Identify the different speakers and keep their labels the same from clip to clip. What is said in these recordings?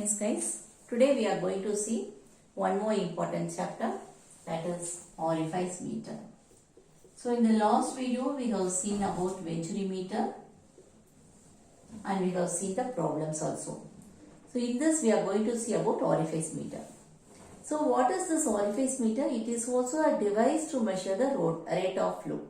Speaker 1: Thanks guys. Today we are going to see one more important chapter, that is orifice meter. So in the last video we have seen about venturi meter and we have seen the problems also. So in this we are going to see about orifice meter. So what is this orifice meter? It is also a device to measure the rate of flow.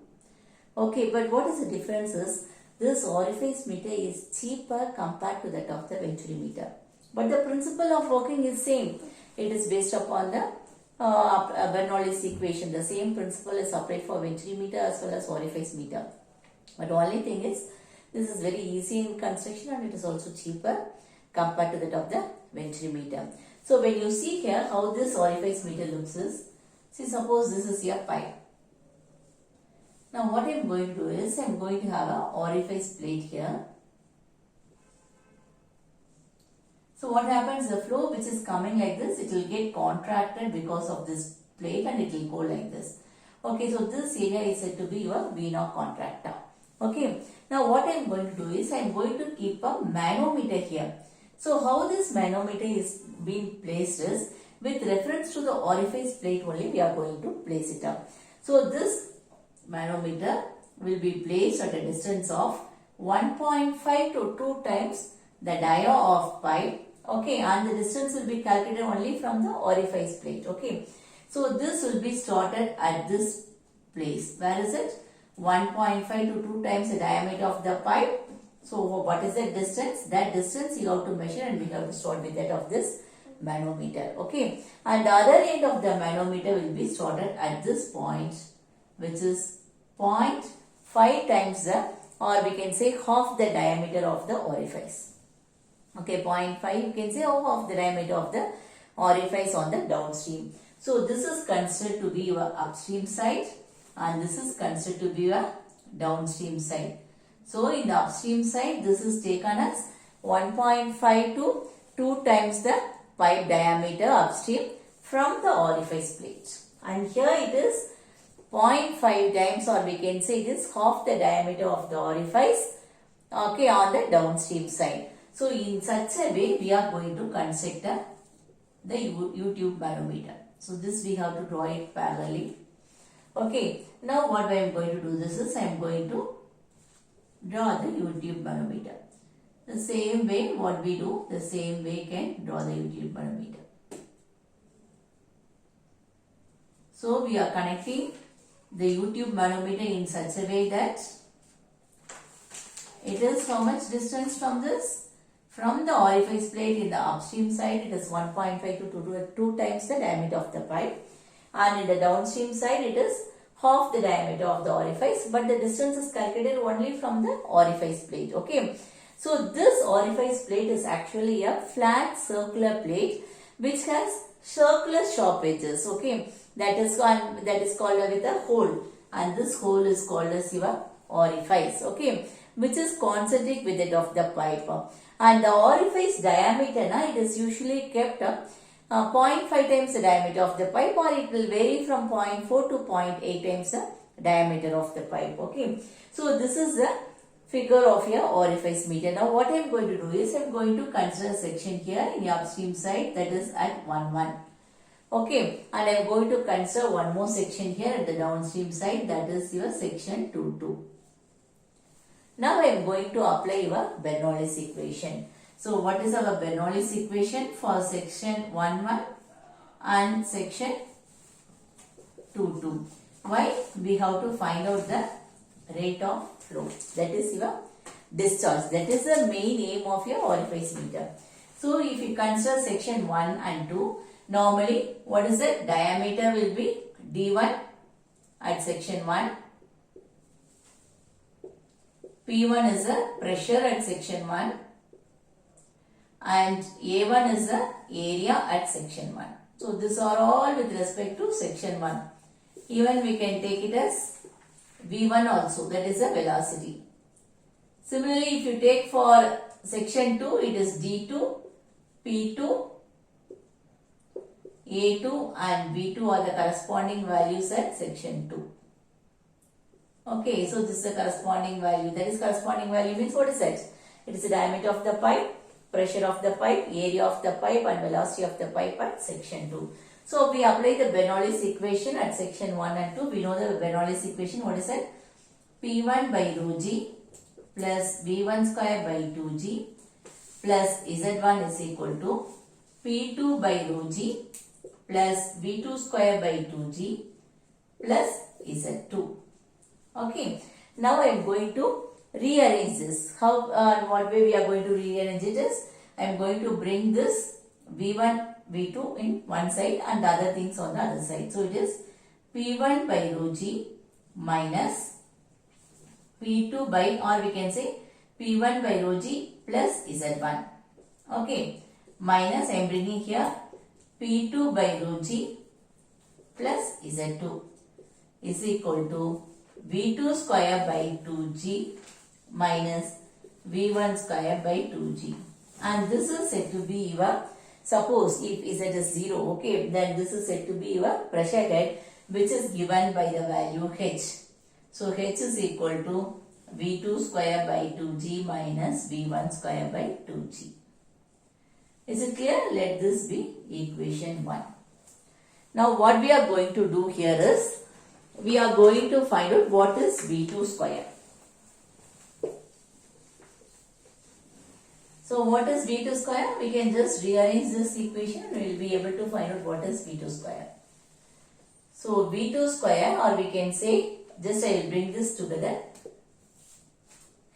Speaker 1: Okay, but what is the difference is this orifice meter is cheaper compared to that of the venturi meter. But the principle of working is same. It is based upon the Bernoulli's equation. The same principle is applied for venturi meter as well as orifice meter. But the only thing is, this is very easy in construction and it is also cheaper compared to that of the venturi meter. So when you see here how this orifice meter looks is, see suppose this is your pipe. Now what I am going to do is, I am going to have an orifice plate here. So what happens, the flow which is coming like this, it will get contracted because of this plate and it will go like this. Okay, so this area is said to be your V0 contractor. Okay, now what I am going to do is, I am going to keep a manometer here. So how this manometer is being placed is, with reference to the orifice plate only we are going to place it up. So this manometer will be placed at a distance of 1.5 to 2 times the dia of pipe. Okay, and the distance will be calculated only from the orifice plate. Okay, so this will be started at this place. Where is it? 1.5 to 2 times the diameter of the pipe. So what is the distance? That distance you have to measure and we have to start with that of this manometer. Okay, and the other end of the manometer will be started at this point, which is 0.5 times the, or we can say half the diameter of the orifice. Okay, 0.5 you can say half the diameter of the orifice on the downstream. So this is considered to be your upstream side and this is considered to be your downstream side. So in the upstream side, this is taken as 1.5 to 2 times the pipe diameter upstream from the orifice plate. And here it is 0.5 times, or we can say it is half the diameter of the orifice, okay, on the downstream side. So in such a way we are going to construct the U-tube manometer. So this we have to draw it parallelly. Okay, now what I am going to do this is, I am going to draw the U-tube manometer. The same way what we do, the same way can draw the U-tube manometer. So we are connecting the U-tube manometer in such a way that it is how much distance from this? From the orifice plate in the upstream side, it is 1.5 to 2 times the diameter of the pipe, and in the downstream side it is half the diameter of the orifice, but the distance is calculated only from the orifice plate. Okay, so this orifice plate is actually a flat circular plate which has circular sharp edges. Okay, that is called with a hole, and this hole is called as your orifice. Okay, which is concentric with that of the pipe. And the orifice diameter, it is usually kept 0.5 times the diameter of the pipe, or it will vary from 0.4 to 0.8 times the diameter of the pipe. Okay, so this is the figure of your orifice meter. Now what I am going to do is, I am going to consider a section here in the upstream side, that is at 1,1. Okay, and I am going to consider one more section here at the downstream side, that is your section 2,2. Now I am going to apply your Bernoulli's equation. So what is our Bernoulli's equation for section 1,1 and section 2,2? Why? We have to find out the rate of flow. That is your discharge. That is the main aim of your orifice meter. So if you consider section 1 and 2, normally what is the diameter will be D1 at section 1. P1 is the pressure at section 1 and A1 is the area at section 1. So these are all with respect to section 1. Even we can take it as V1 also, that is the velocity. Similarly, if you take for section 2, it is D2, P2, A2 and V2 are the corresponding values at section 2. Okay, so this is the corresponding value. That is corresponding value means what is that? It is the diameter of the pipe pressure of the pipe, area of the pipe and velocity of the pipe at section 2. So we apply the Bernoulli's equation at section 1 and 2. We know the Bernoulli's equation. What is it? P1 by rho g plus V1 square by 2g plus Z1 is equal to P2 by rho g plus V2 square by 2g plus Z2. Okay. Now I am going to rearrange this. How what way we are going to rearrange it is, I am going to bring this V1, V2 in one side and the other things on the other side. So it is P1 by rho g minus P2 by, or we can say P1 by rho g plus Z1. Okay. Minus I am bringing here P2 by rho g plus Z2 is equal to V2 square by 2g minus V1 square by 2g. And this is said to be your, suppose if Z is 0, okay, then this is said to be your pressure head, which is given by the value H. So H is equal to V2 square by 2g minus V1 square by 2g. Is it clear? Let this be equation 1. Now what we are going to do here is, we are going to find out what is V2 square. So what is V2 square? We can just rearrange this equation and we will be able to find out what is V2 square. So V2 square, or we can say, just I will bring this together.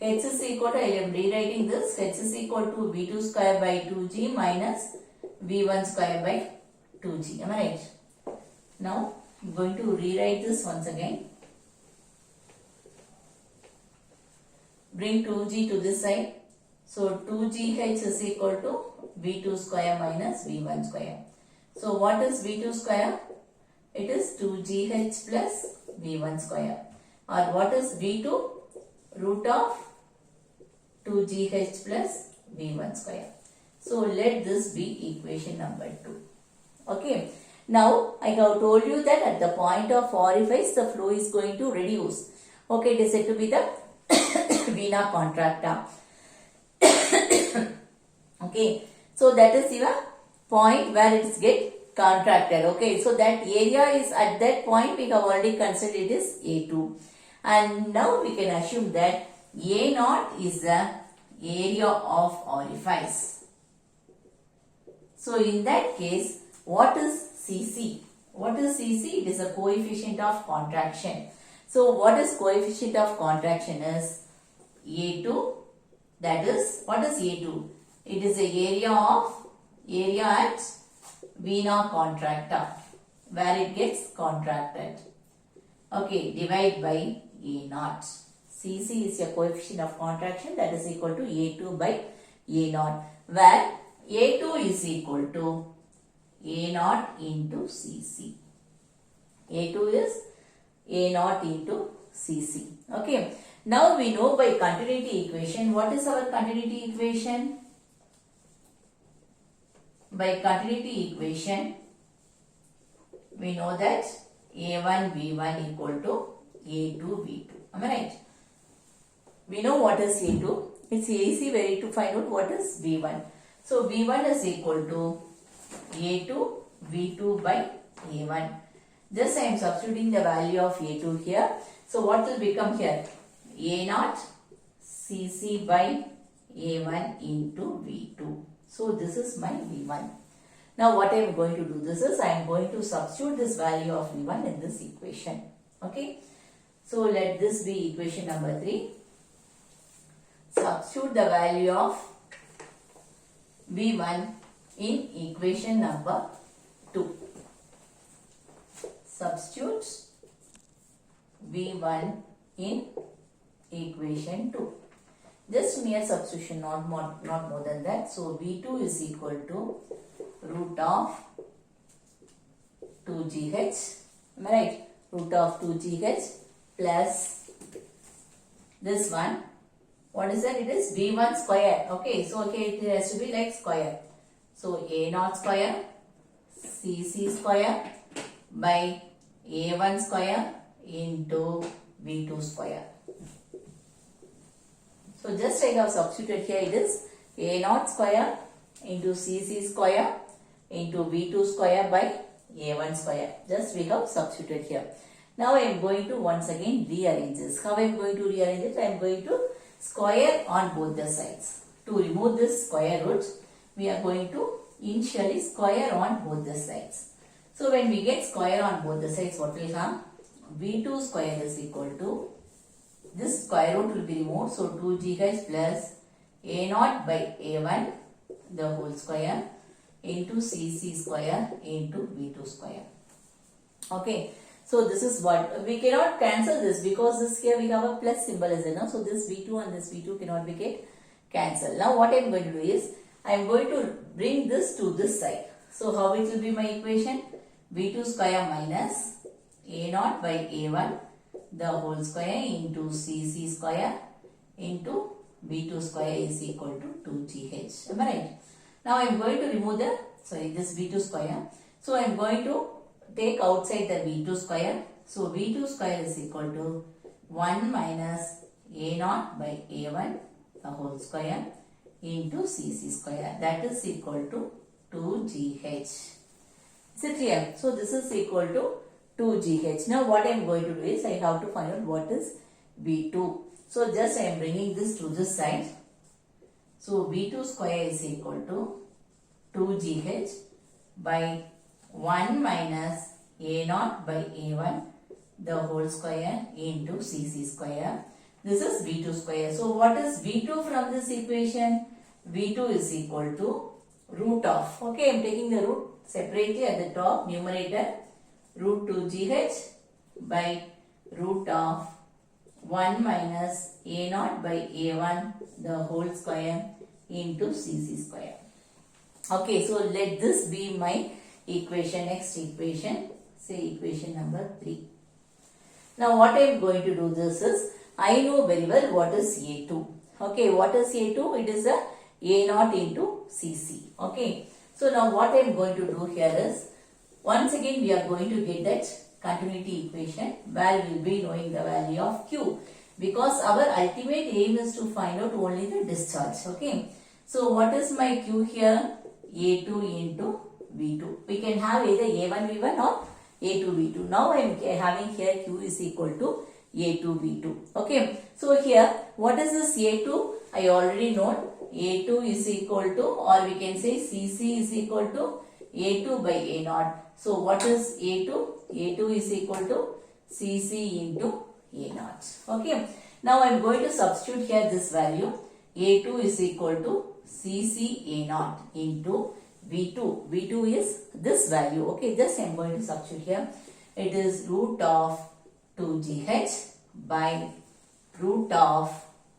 Speaker 1: H is equal to, I am rewriting this, H is equal to V2 square by 2g minus V1 square by 2g. Am I right? Now I am going to rewrite this once again. Bring 2g to this side. So 2gh is equal to V2 square minus V1 square. So what is V2 square? It is 2gh plus V1 square. Or what is V2? Root of 2gh plus V1 square. So let this be equation number 2. Okay. Now I have told you that at the point of orifice the flow is going to reduce. Okay, it is said to be the vena contracta. Okay, so that is your point where it is get contracted. Okay, so that area is at that point we have already considered it is A2. And now we can assume that A0 is the area of orifice. So in that case, what is CC? What is CC? It is a coefficient of contraction. So what is coefficient of contraction is A2. That is, what is A2? It is the area at vena contracta, where it gets contracted. Okay, divide by A0. CC is your coefficient of contraction, that is equal to A2 by A0, where A2 is equal to A0 into CC. A2 is A0 into CC. Okay. Now we know by continuity equation. What is our continuity equation? By continuity equation, we know that A1 V1 equal to A2 V2. Am I right? We know what is A2. It's easy way to find out what is V1. So V1 is equal to A2 V2 by A1. Just I am substituting the value of A2 here. So what will become here? A0 CC by A1 into V2. So this is my V1. Now what I am going to do this is, I am going to substitute this value of V1 in this equation. Okay. So let this be equation number 3. Substitute the value of V1 in equation number 2. Substitute V1 in equation 2. Just mere substitution, not more than that. So V2 is equal to root of 2gh. Am I right? Root of 2gh plus this one. What is that? It is V1 square. Okay, so okay, it has to be like square. So A0 square CC square by A1 square into V2 square. So just I have substituted here, it is A naught square into CC square into V2 square by A1 square. Just we have substituted here. Now I am going to once again rearrange this. How I am going to rearrange it? I am going to square on both the sides. To remove this square root, we are going to initially square on both the sides. So when we get square on both the sides, what will come? V2 square is equal to, this square root will be removed. So 2GH plus A naught by A1 the whole square into CC square into V2 square. Okay. So this is what, we cannot cancel this because this here we have a plus symbol as you know. So this V2 and this V2 cannot be get cancelled. Now what I am going to do is, I am going to bring this to this side. So how it will be my equation? V2 square minus A naught by A1 the whole square into CC square into V2 square is equal to 2GH. Am I right? Now I am going to remove the, this V2 square. So I am going to take outside the V2 square. So V2 square is equal to 1 minus A naught by A1 the whole square into CC square. That is equal to 2GH. Is it clear? So this is equal to 2GH. Now what I am going to do is, I have to find out what is V2. So just I am bringing this to this side. So V2 square is equal to 2GH by 1 minus A naught by A1 the whole square into CC square. This is V2 square. So what is V2 from this equation? V2 is equal to root of, okay, I am taking the root separately at the top, numerator, root 2GH by root of 1 minus A naught by A1 the whole square into CC square. Okay, so let this be my equation, next equation, say equation number 3. Now what I am going to do this is, I know very well what is A2. Okay, what is A2? It is a A naught into CC. Okay, so now what I am going to do here is, once again we are going to get that continuity equation where we will be knowing the value of Q, because our ultimate aim is to find out only the discharge. Okay, so what is my Q here? A2 into V2. We can have either A1 V1 or A2 V2. Now I am having here Q is equal to A2 V2. Okay, so here what is this A2? I already know. A2 is equal to, or we can say CC is equal to A2 by A naught. So what is A2? A2 is equal to CC into A naught. Okay, now I am going to substitute here this value. A2 is equal to CC A naught into V2. V2 is this value. Okay, just I am going to substitute here. It is root of 2GH by root of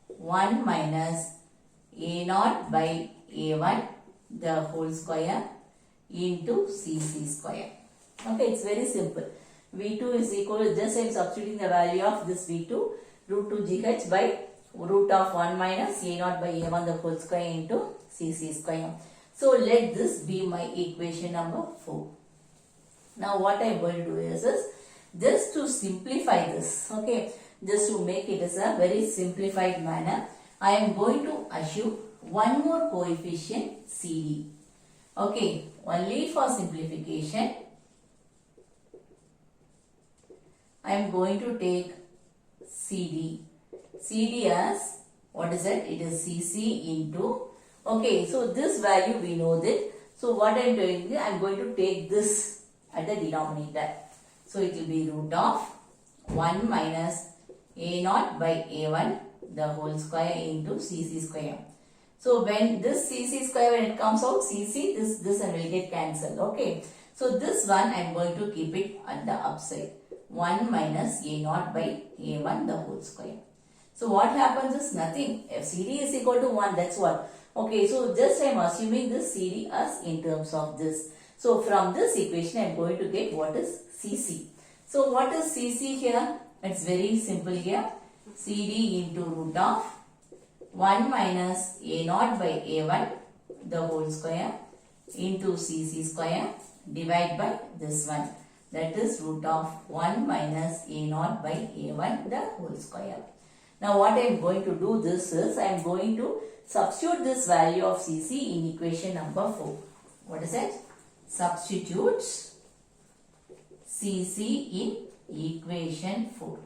Speaker 1: 1 minus A naught by A1 the whole square into CC square. Okay, it's very simple. V2 is equal to, just I am substituting the value of this V2, root 2GH by root of 1 minus A naught by A1 the whole square into CC square. So let this be my equation number 4. Now what I am going to do is just to simplify this, okay, just to make it as a very simplified manner, I am going to assume one more coefficient CD. Okay, only for simplification, I am going to take CD. CD as, what is it? It is CC into, okay, so this value we know that. So what I am doing is, I am going to take this at the denominator. So it will be root of 1 minus A naught by A1 the whole square into CC square. So when this CC square, when it comes out, CC, this and will get cancelled. Okay, so this one I am going to keep it at the upside. 1 minus A naught by A1 the whole square. So what happens is nothing. If CD is equal to 1, that's what. Okay, so just I am assuming this CD as in terms of this. So from this equation I am going to get what is CC. So what is CC here? It's very simple here. CD into root of 1 minus A naught by A1 the whole square into CC square divided by this one. That is root of 1 minus A naught by A1 the whole square. Now what I am going to do this is, I am going to substitute this value of Cc in equation number 4. What is it? Substitute Cc in equation 4.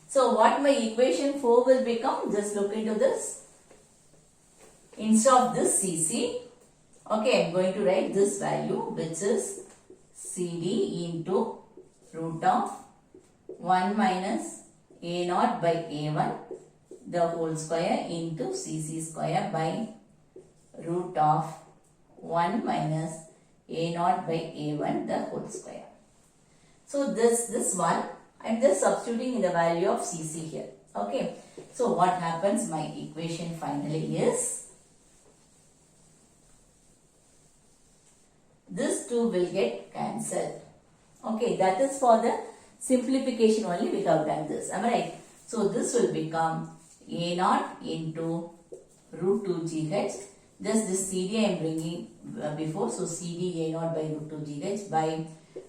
Speaker 1: So what my equation 4 will become? Just look into this. Instead of this Cc, okay, I am going to write this value, which is Cd into root of 1 minus A0 by A1 the whole square into Cc square by root of 1 minus A0 by A1 the whole square. So this one, I am just substituting in the value of Cc here. Okay. So what happens? My equation finally is, this 2 will get cancelled. Okay, that is for the simplification only we have done this. Am I right? So this will become A0 into root 2 GH. Just this CD I am bringing before. So CD A0 by root 2 GH by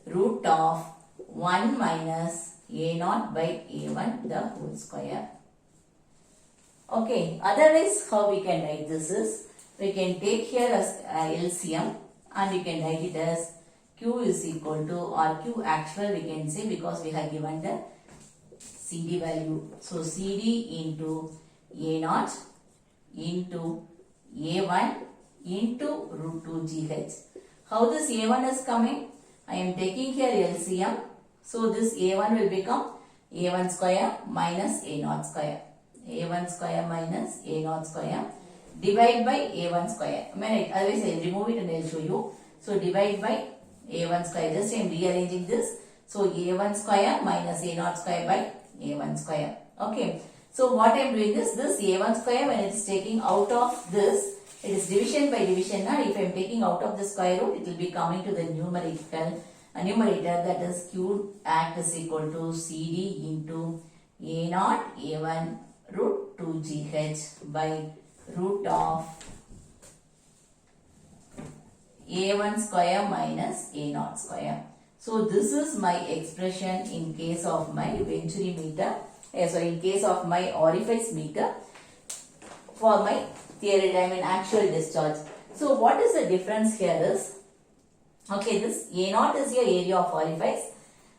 Speaker 1: root of 1 minus A0 by A1 the whole square. Okay, otherwise how we can write this is, we can take here as LCM and we can write it as Q is equal to, or Q actual we can say, because we have given the CD value. So CD into A0 into A1 into root 2 GH. How this A1 is coming? I am taking here LCM. So this A1 will become A1 square minus A0 square. A1 square minus A0 square. Divide by A1 square. Otherwise I will remove it and I will show you. So divide by A1 square. Just I am rearranging this. So A1 square minus A0 square by A1 square. Okay. So what I am doing is, this A1 square, when it is taking out of this, it is division by division. Now if I am taking out of the square root, it will be coming to the numerator, that is Q act is equal to CD into A0 A1 root 2 GH by root of A1 square minus A0 square. So this is my expression in case of my venturi meter, in case of my orifice meter for my theory, actual discharge. So what is the difference here is, okay, this A0 is your area of orifice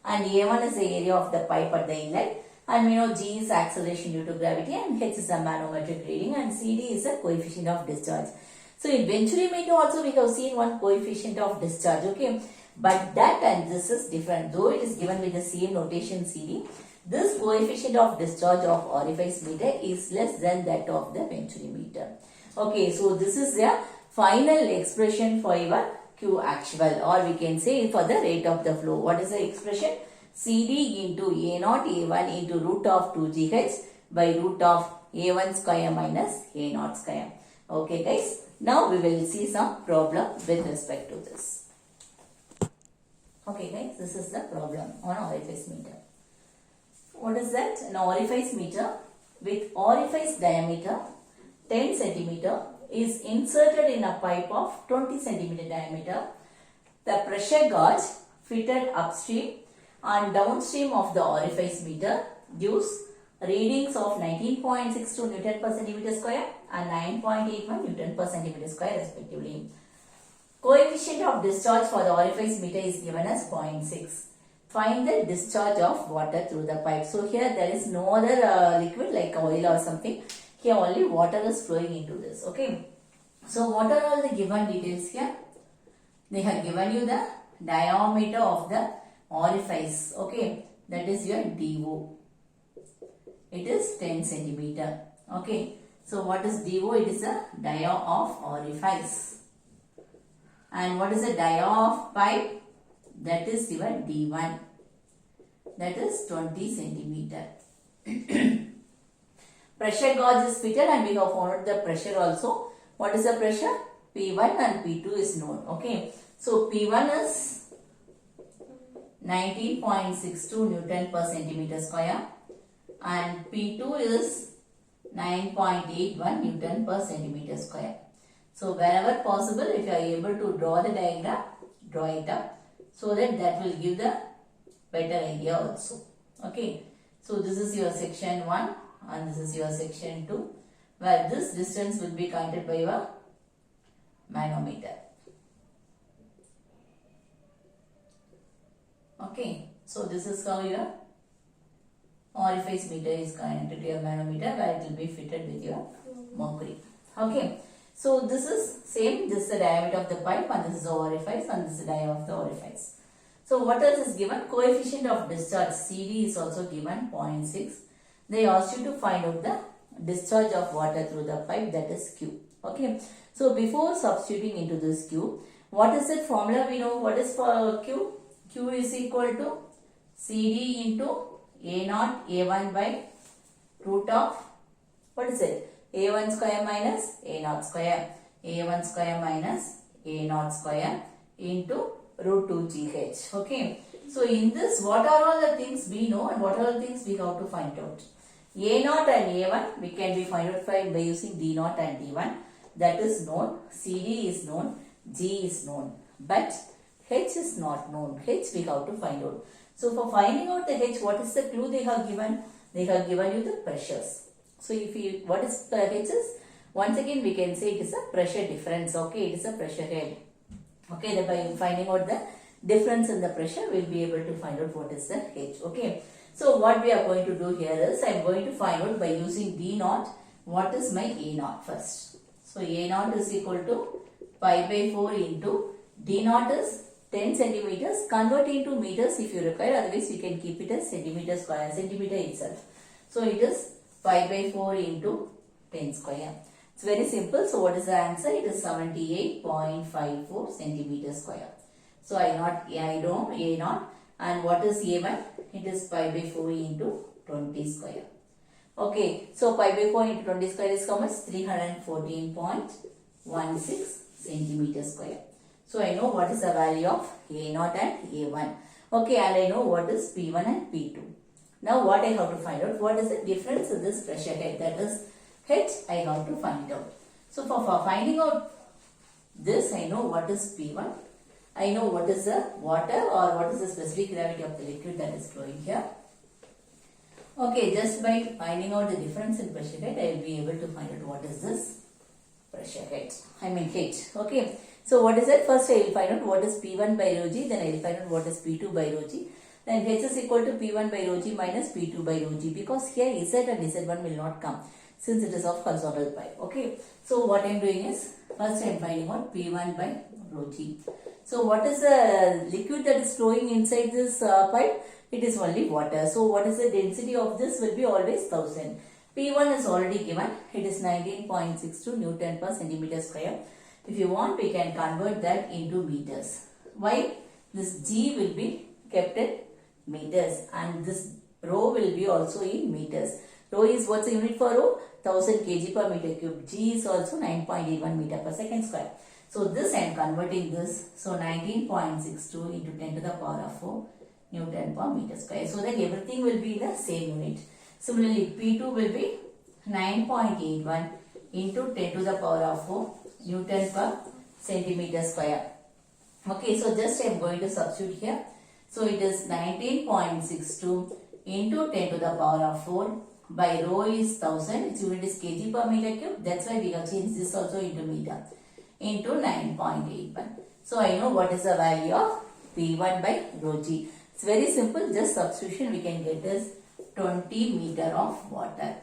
Speaker 1: and A1 is the area of the pipe at the inlet, and we know G is acceleration due to gravity and H is a manometric reading and CD is a coefficient of discharge. So in venturi meter also we have seen one coefficient of discharge, okay, but that and this is different. Though it is given with the same notation CD, this coefficient of discharge of orifice meter is less than that of the venturi meter. Okay, so this is the final expression for your Q actual, or we can say for the rate of the flow. What is the expression? CD into A0 A1 into root of 2GH by root of A1 square minus A0 square. Okay guys, now we will see some problem with respect to this. Okay guys, this is the problem on orifice meter. What is that? An orifice meter with orifice diameter 10 centimeter is inserted in a pipe of 20 centimeter diameter. The pressure gauge fitted upstream and downstream of the orifice meter gives readings of 19.62 Newton per centimeter square and 9.81 Newton per centimeter square respectively. Coefficient of discharge for the orifice meter is given as 0.6. Find the discharge of water through the pipe. So here there is no other liquid like oil or something. Here only water is flowing into this. Okay. So what are all the given details here? They have given you the diameter of the orifice. Okay. That is your DO. It is 10 centimeter. Okay. So what is DO? It is a dia of orifice. And what is the dia of pipe? That is your D1. That is 20 centimeter. Pressure gauge is fitted and we have found the pressure also. What is the pressure? P1 and P2 is known. Okay. So P1 is 19.62 Newton per centimeter square and P2 is 9.81 Newton per centimeter square. So wherever possible, if you are able to draw the diagram, draw it up, so that will give the better idea also. Okay. So this is your section 1 and this is your section 2, where this distance will be counted by your manometer. Okay, so this is how your orifice meter is connected to your manometer, where it will be fitted with your mercury. Okay, so this is same, this is the diameter of the pipe and this is the orifice and this is the diameter of the orifice. So what else is given? Coefficient of discharge CD is also given 0.6. They ask you to find out the discharge of water through the pipe, that is Q. Okay, so before substituting into this Q, what is that formula? We know what is for Q. Q is equal to CD into A0 A1 by root of, what is it? A1 square minus A0 square. A1 square minus A0 square into root 2 GH. Okay. So in this, what are all the things we know and what are all the things we have to find out? A0 and A1 we can be find out by using D0 and D1. That is known. CD is known. G is known. But H is not known. H we have to find out. So for finding out the H, what is the clue they have given? They have given you the pressures. So if you, what is the H is? Once again we can say it is a pressure difference. Okay, it is a pressure head. Okay, that by finding out the difference in the pressure, we will be able to find out what is the H. Okay, so what we are going to do here is, I am going to find out by using D0, what is my A0 first. So A0 is equal to pi by 4 into D0 is 10 centimeters, convert into meters if you require, otherwise you can keep it as centimeter square, centimeter itself. So it is pi by 4 into 10 square. It's very simple. So what is the answer? It is 78.54 centimeter square. So I know A0, and what is A1? It is pi by 4 into 20 square. Okay, so pi by 4 into 20 square is how much? 314.16 centimeter square. So I know what is the value of A0 and A1. Okay, and I know what is P1 and P2. Now what I have to find out? What is the difference in this pressure head? That is H I have to find out. So for finding out this, I know what is P1. I know what is the water or what is the specific gravity of the liquid that is flowing here. Okay, just by finding out the difference in pressure head, I will be able to find out what is this pressure head. I mean H. Okay. So what is it? First I will find out what is P1 by rho g, then I will find out what is P2 by rho g. Then H is equal to P1 by rho g minus P2 by rho g, because here Z and Z1 will not come since it is of horizontal pipe. Okay. So what I am doing is, first I am finding out P1 by rho g. So what is the liquid that is flowing inside this pipe? It is only water. So what is the density of this? Will be always 1000. P1 is already given. It is 19.62 Newton per centimeter square. If you want, we can convert that into meters. Why? This G will be kept in meters and this rho will be also in meters. Rho is, what's the unit for rho? 1000 kg per meter cube. G is also 9.81 meter per second square. So this I am converting this. So 19.62 into 10 to the power of 4 Newton per meter square. So that everything will be the same unit. Similarly, P2 will be 9.81 into 10 to the power of 4 Newton per centimeter square. Okay, so just I am going to substitute here. So it is 19.62 into 10 to the power of 4 by rho is 1000. Its unit is kg per meter cube. That's why we have changed this also into meter. Into 9.81. So I know what is the value of P1 by rho g. It's very simple. Just substitution we can get is 20 meter of water.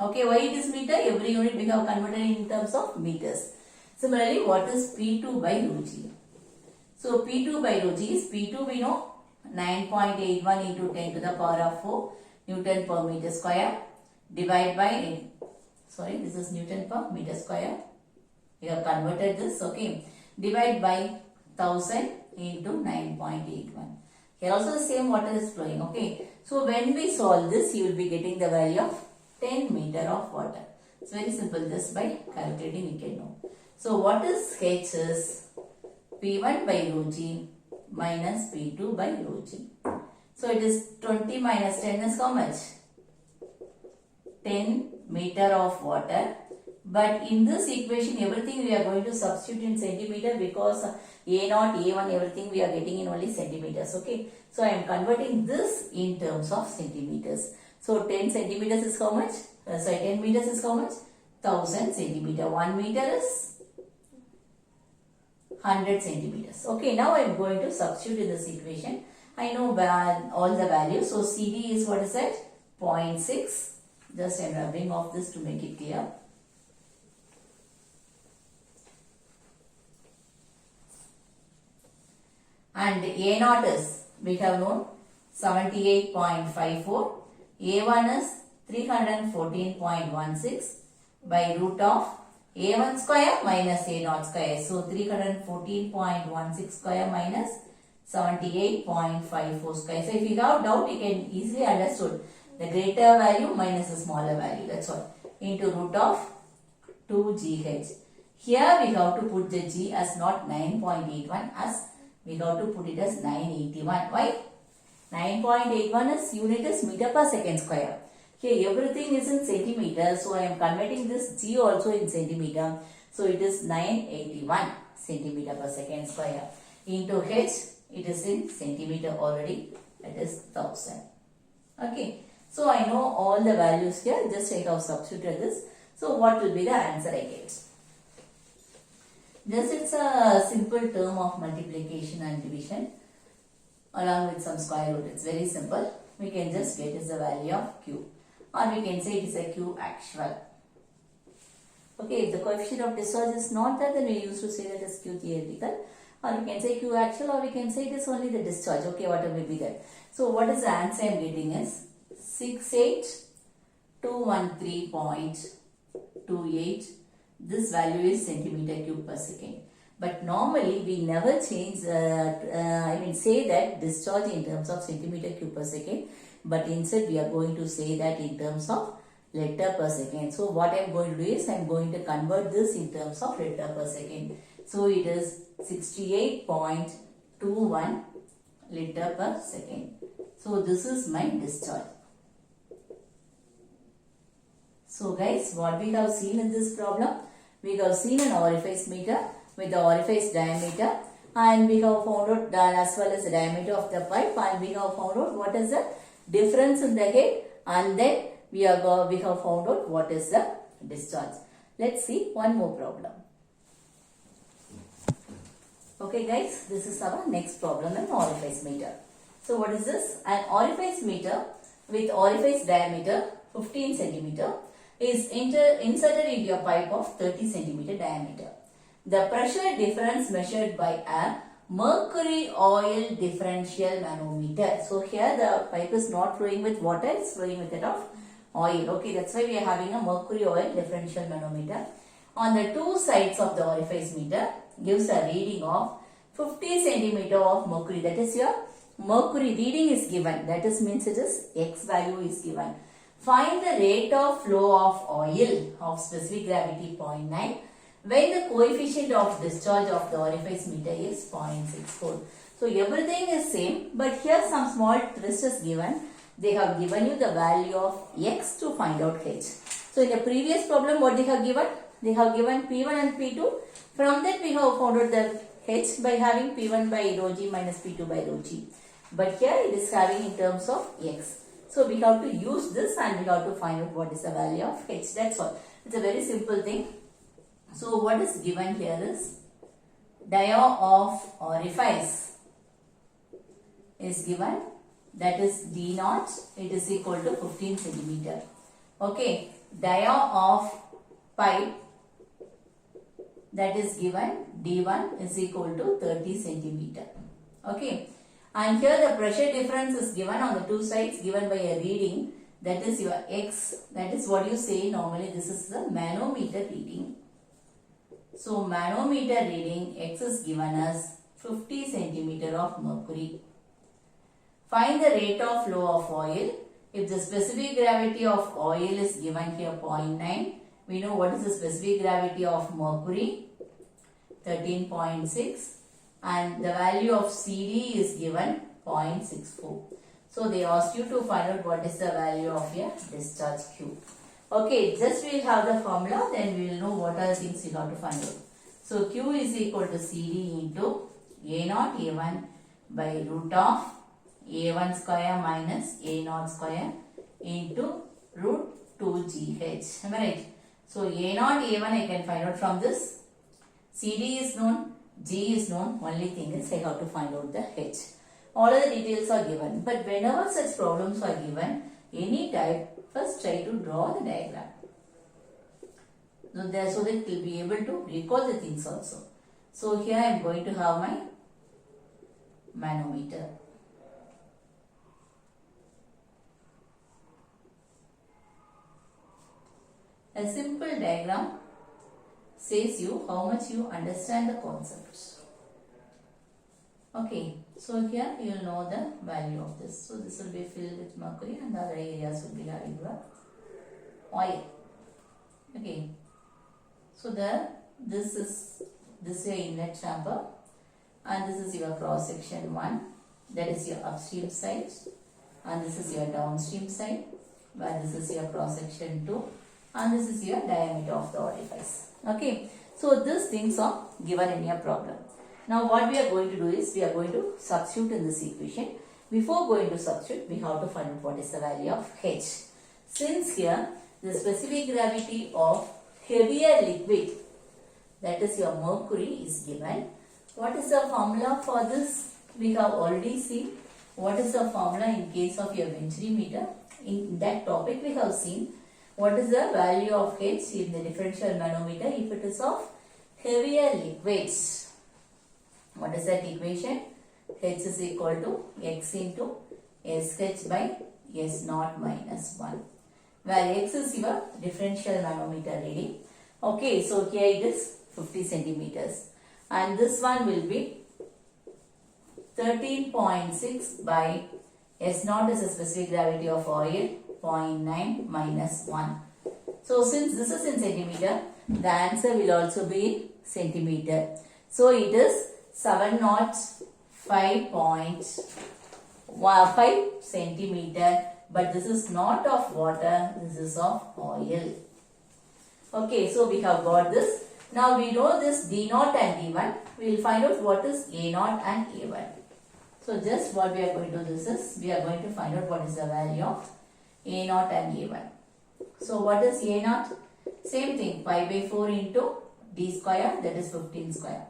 Speaker 1: Okay, why it is meter? Every unit we have converted in terms of meters. Similarly, what is P2 by rho g? So P2 by rho g is, P2 we know 9.81 into 10 to the power of 4 Newton per meter square, divide by, sorry, this is Newton per meter square. We have converted this, okay. Divide by 1000 into 9.81. Here also the same water is flowing, okay. So when we solve this, you will be getting the value of 10 meter of water. It's very simple, just by calculating we can know. So what is H is P1 by rho g minus P2 by rho g. So it is 20 minus 10 is how much? 10 meter of water But in this equation, everything we are going to substitute in centimeter because A naught, A1, everything we are getting in only centimeters. Okay. So I am converting this in terms of centimeters. So 10 centimeters is how much? 10 meters is how much? 1000 centimeter. 1 meter is 100 centimeters. Okay. Now I am going to substitute in this equation. I know all the values. So CD is what is that? 0.6. Just I am rubbing off this to make it clear. And A naught is, we have known 78.54. A1 is 314.16 by root of A1 square minus A naught square. So 314.16 square minus 78.54 square. So if you have doubt, you can easily understood the greater value minus the smaller value. That's all. Into root of 2GH. Here we have to put the G as not 9.81 as we have to put it as 981. Why? 9.81 is unit is meter per second square. Here everything is in centimeter. So I am converting this G also in centimeter. So it is 981 centimeter per second square. Into H, it is in centimeter already. That is 1000. Okay. So I know all the values here. Just I have substituted this. So what will be the answer I get? This is a simple term of multiplication and division along with some square root. It's very simple. We can just get is the value of Q, or we can say it is a Q actual. Okay, if the coefficient of discharge is not there, then we used to say that is Q theoretical, or we can say Q actual, or we can say it is only the discharge. Okay, whatever will be there. So what is the answer I am getting is 68213.28. This value is centimeter cube per second. But normally we never change, say that discharge in terms of centimeter cube per second. But instead we are going to say that in terms of liter per second. So what I am going to do is I am going to convert this in terms of liter per second. So it is 68.21 liter per second. So this is my discharge. So guys, what we have seen in this problem? We have seen an orifice meter with the orifice diameter, and we have found out as well as the diameter of the pipe, and we have found out what is the difference in the head, and then we have found out what is the discharge. Let's see one more problem. Okay guys, this is our next problem in orifice meter. So what is this? An orifice meter with orifice diameter 15 centimeter is inserted into a pipe of 30 centimeter diameter. The pressure difference measured by a mercury oil differential manometer. So here the pipe is not flowing with water, it's flowing with that of oil. Okay, that's why we are having a mercury oil differential manometer. On the two sides of the orifice meter gives a reading of 50 centimeter of mercury. That is your mercury reading is given. That is means it is X value is given. Find the rate of flow of oil of specific gravity 0.9 when the coefficient of discharge of the orifice meter is 0.64. So everything is same, but here some small twist is given. They have given you the value of X to find out H. So in the previous problem what they have given? They have given P1 and P2. From that we have found out the H by having P1 by rho G minus P2 by rho G. But here it is having in terms of X. So we have to use this and we have to find out what is the value of H. That's all. It's a very simple thing. So what is given here is dia of orifice is given, that is D naught, it is equal to 15 centimeter. Okay, dia of pipe, that is given D1 is equal to 30 centimeter. Okay, and here the pressure difference is given on the two sides given by a reading, that is your X, that is what you say normally, this is the manometer reading. So manometer reading X is given as 50 centimeter of mercury. Find the rate of flow of oil. If the specific gravity of oil is given here 0.9, we know what is the specific gravity of mercury, 13.6, and the value of CD is given 0.64. So they asked you to find out what is the value of your discharge Q. Okay, just we'll have the formula, then we will know what are the things we have to find out. So Q is equal to CD into A naught A1 by root of A1 square minus A naught square into root 2GH. Am I right? So A naught A1 I can find out from this. CD is known, G is known. Only thing is I have to find out the H. All of the details are given. But whenever such problems are given, any type, first try to draw the diagram. So that you will be able to recall the things also. So here I am going to have my manometer. A simple diagram says you how much you understand the concepts. Okay, so here you will know the value of this. So this will be filled with mercury and the other areas will be having oil. Okay, so this is your inlet chamber and this is your cross section 1, that is your upstream side, and this is your downstream side, where this is your cross section 2 and this is your diameter of the orifice. Okay, so these things are given in your problem. Now what we are going to do is we are going to substitute in this equation. Before going to substitute, we have to find out what is the value of H. Since here the specific gravity of heavier liquid, that is your mercury, is given. What is the formula for this? We have already seen what is the formula in case of your venturimeter. In that topic we have seen what is the value of H in the differential manometer if it is of heavier liquids. What is that equation? H is equal to X into SH by S naught minus 1, where X is your differential manometer reading. Okay, so here it is 50 centimeters and this one will be 13.6 by S naught is the specific gravity of oil, 0.9 minus 1. So since this is in centimeter, the answer will also be in centimeter. So it is 705.5 centimeter, but this is not of water, this is of oil. Okay, so we have got this. Now we know this D0 and D1. We will find out what is A0 and A1. So just what we are going to do is, we are going to find out what is the value of A0 and A1. So what is A0? Same thing, pi by 4 into D square, that is 15 square.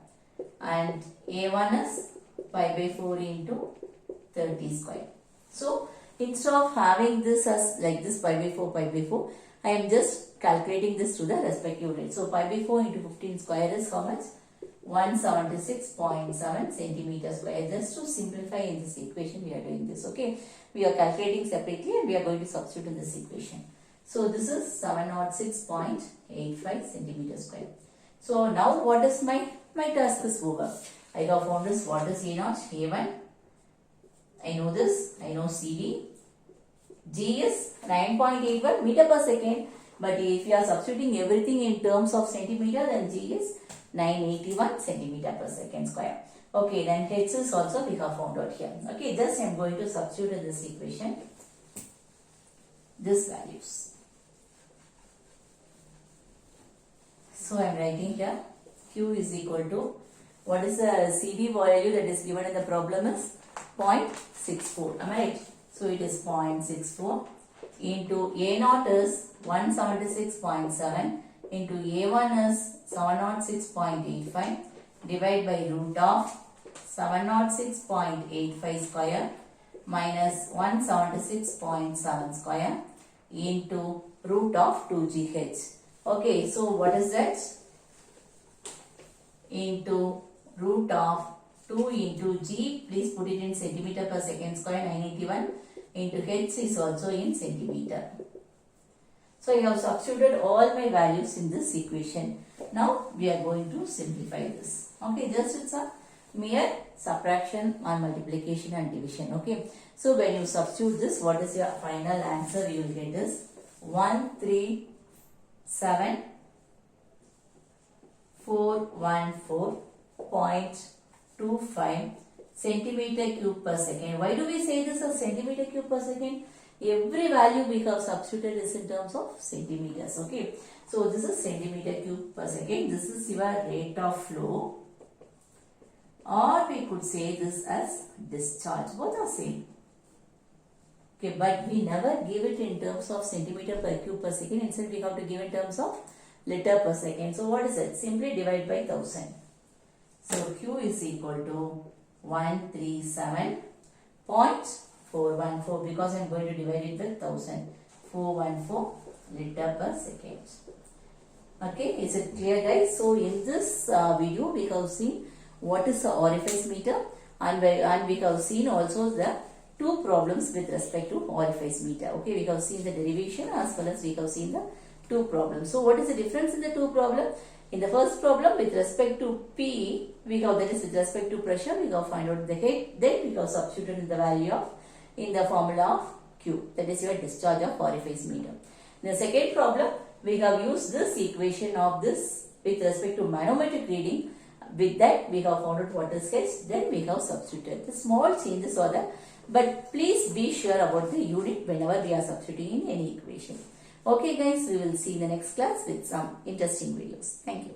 Speaker 1: And A1 is pi by 4 into 30 square. So instead of having this as like this pi by 4, I am just calculating this to the respective rate. So pi by 4 into 15 square is how much? 176.7 centimeter square. Just to simplify in this equation we are doing this. Okay, we are calculating separately and we are going to substitute in this equation. So this is 706.85 centimeter square. So now what is my task is over. I have found this, what is A0, A1. I know this, I know CD. G is 9.81 meter per second. But if you are substituting everything in terms of centimeter, then G is 981 centimeter per second square. Okay, then H is also we have found out here. Okay, just I am going to substitute in this equation these values. So I am writing here Q is equal to, what is the CD value that is given in the problem is 0.64. Am I right? So it is 0.64 into A0 is 176.7 into A1 is 706.85 divided by root of 706.85 square minus 176.7 square into root of 2GH. Okay, so what is that? Into root of 2 into G, please put it in centimeter per second square, 981 into H is also in centimeter. So I have substituted all my values in this equation. Now we are going to simplify this. Okay, just it's a mere subtraction or multiplication and division. Okay, so when you substitute this, what is your final answer? You will get is 137,414.25 centimeter cube per second. Why do we say this as centimeter cube per second? every value we have substituted is in terms of centimeters. Okay, so this is centimeter cube per second. This is your rate of flow, or we could say this as discharge. Both are same. Okay, but we never give it in terms of centimeter per cube per second. Instead, we have to give in terms of liter per second. So what is it? Simply divide by 1000. So Q is equal to 137.414, because I am going to divide it with 1000. 414 liter per second. Okay, is it clear, guys? So in this video, we have seen what is the orifice meter, and we have seen also the two problems with respect to orifice meter. Okay, we have seen the derivation as well as we have seen the two problems. So what is the difference in the two problems? In the first problem, with respect to P, we have, that is with respect to pressure, we have find out the head, then we have substituted in the value of, in the formula of Q, that is your discharge of orifice meter. In the second problem, we have used this equation of this with respect to manometric reading. With that, we have found out what is H, then we have substituted. The small changes are there, but please be sure about the unit whenever we are substituting in any equation. Okay guys, we will see in the next class with some interesting videos. Thank you.